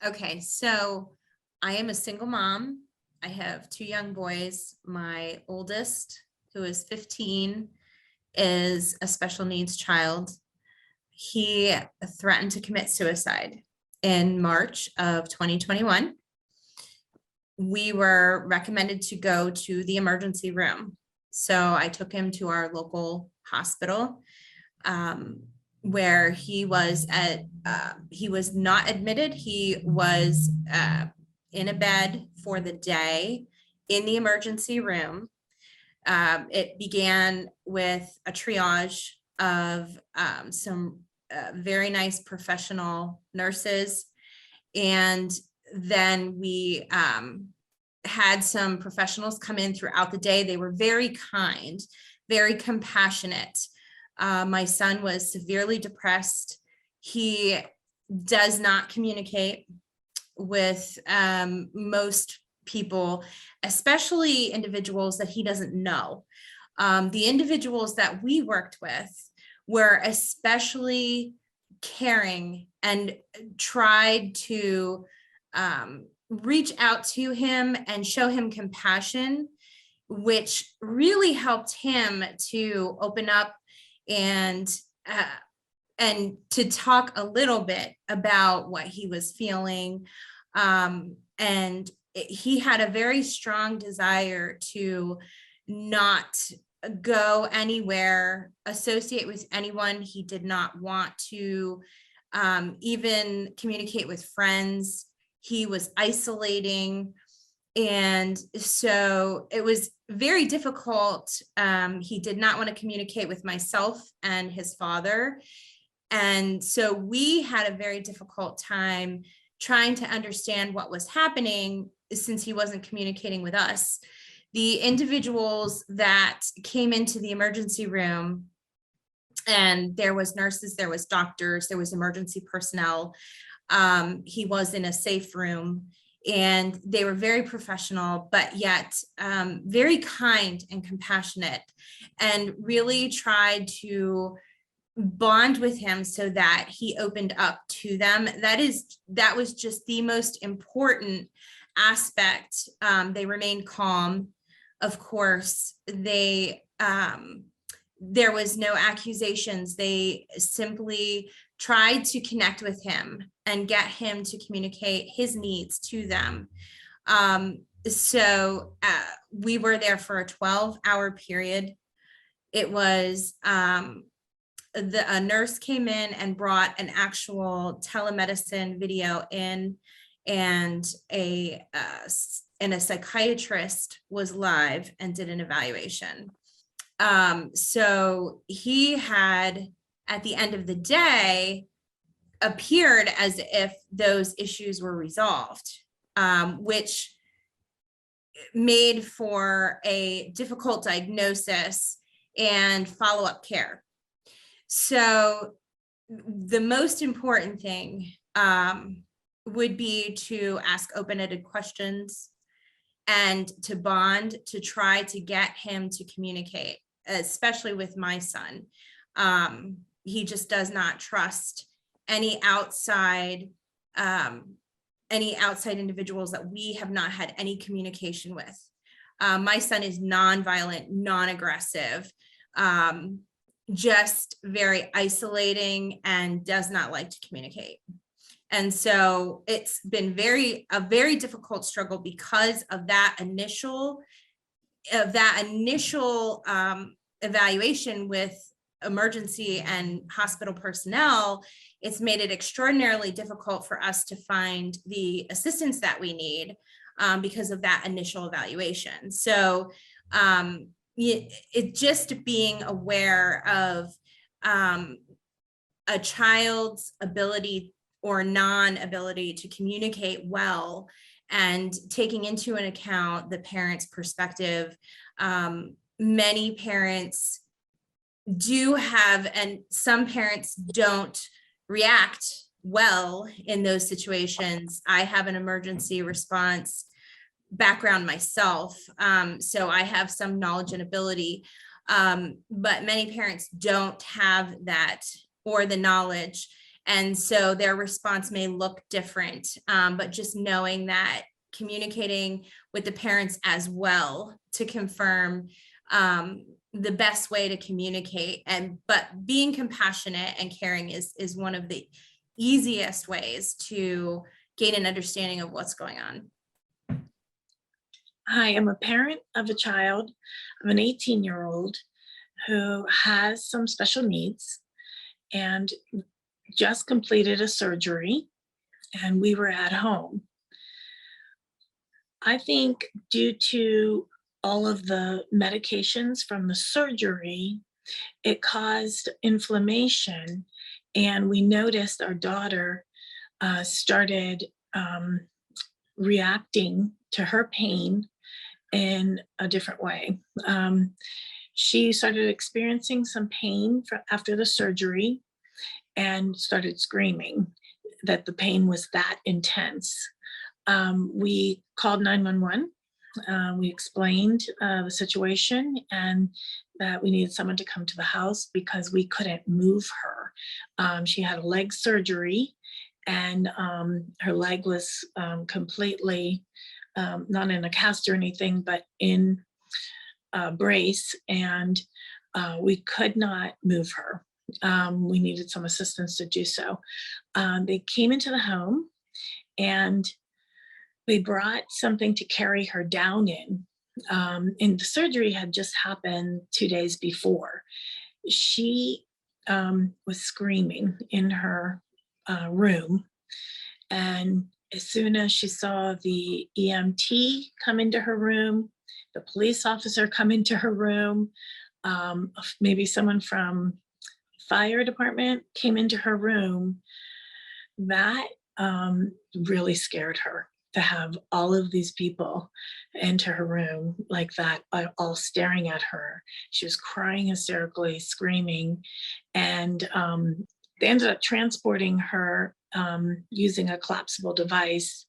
Okay, so I am a single mom. I have two young boys. My oldest, who is 15, is a special needs child. He threatened to commit suicide in March of 2021. We were recommended to go to the emergency room. So I took him to our local hospital, where he was not admitted. He was in a bed for the day in the emergency room. It began with a triage of some very nice professional nurses. And then we had some professionals come in throughout the day. They were very kind, very compassionate. My son was severely depressed. He does not communicate with most people, especially individuals that he doesn't know. The individuals that we worked with were especially caring and tried to reach out to him and show him compassion, which really helped him to open up and to talk a little bit about what he was feeling. He had a very strong desire to not go anywhere, associate with anyone. He did not want to even communicate with friends. He was isolating. And so it was very difficult. He did not want to communicate with myself and his father. And so we had a very difficult time trying to understand what was happening since he wasn't communicating with us. The individuals that came into the emergency room, and there was nurses, there was doctors, there was emergency personnel. He was in a safe room, and they were very professional, but yet very kind and compassionate, and really tried to bond with him so that he opened up to them. That was just the most important aspect. They remained calm. Of course, there was no accusations. They simply tried to connect with him and get him to communicate his needs to them. So we were there for a 12-hour period. It was a nurse came in and brought an actual telemedicine video in, and a psychiatrist was live and did an evaluation. So he had, at the end of the day, appeared as if those issues were resolved, which made for a difficult diagnosis and follow-up care. So the most important thing would be to ask open-ended questions and to bond, to try to get him to communicate, especially with my son. He just does not trust any outside individuals that we have not had any communication with. My son is non-violent, non-aggressive, just very isolating, and does not like to communicate. And so it's been a very difficult struggle because of that initial evaluation with emergency and hospital personnel. It's made it extraordinarily difficult for us to find the assistance that we need because of that initial evaluation. So it just being aware of a child's ability or non-ability to communicate well, and taking into an account the parent's perspective. Many parents do have, and some parents don't react well in those situations. I have an emergency response background myself, so I have some knowledge and ability, but many parents don't have that or the knowledge. And so their response may look different, but just knowing that, communicating with the parents as well to confirm the best way to communicate, but being compassionate and caring is one of the easiest ways to gain an understanding of what's going on. I am a parent of a child of an 18-year-old who has some special needs and just completed a surgery, and we were at home. I think due to all of the medications from the surgery, it caused inflammation, and we noticed our daughter started reacting to her pain in a different way. She started experiencing some pain after the surgery and started screaming that the pain was that intense. We called 911. We explained the situation and that we needed someone to come to the house because we couldn't move her. She had a leg surgery, and her leg was completely not in a cast or anything, but in a brace, and we could not move her. We needed some assistance to do so. They came into the home, and we brought something to carry her down in. And the surgery had just happened 2 days before. She was screaming in her room. And as soon as she saw the EMT come into her room, the police officer come into her room, maybe someone from fire department came into her room, that really scared her, to have all of these people into her room like that, all staring at her. She was crying hysterically, screaming, and they ended up transporting her using a collapsible device.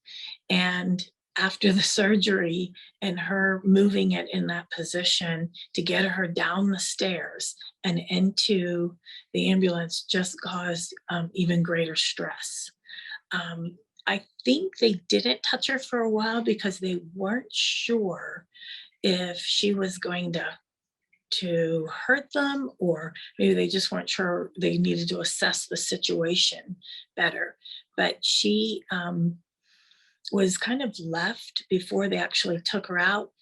And after the surgery and her moving it in that position to get her down the stairs and into the ambulance just caused even greater stress. I think they didn't touch her for a while because they weren't sure if she was going to hurt them, or maybe they just weren't sure. They needed to assess the situation better. But she was kind of left before they actually took her out,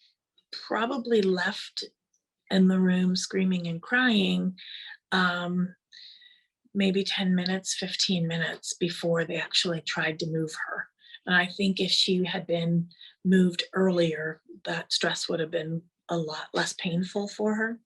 probably left in the room screaming and crying, maybe 10 minutes, 15 minutes before they actually tried to move her. And I think if she had been moved earlier, that stress would have been a lot less painful for her.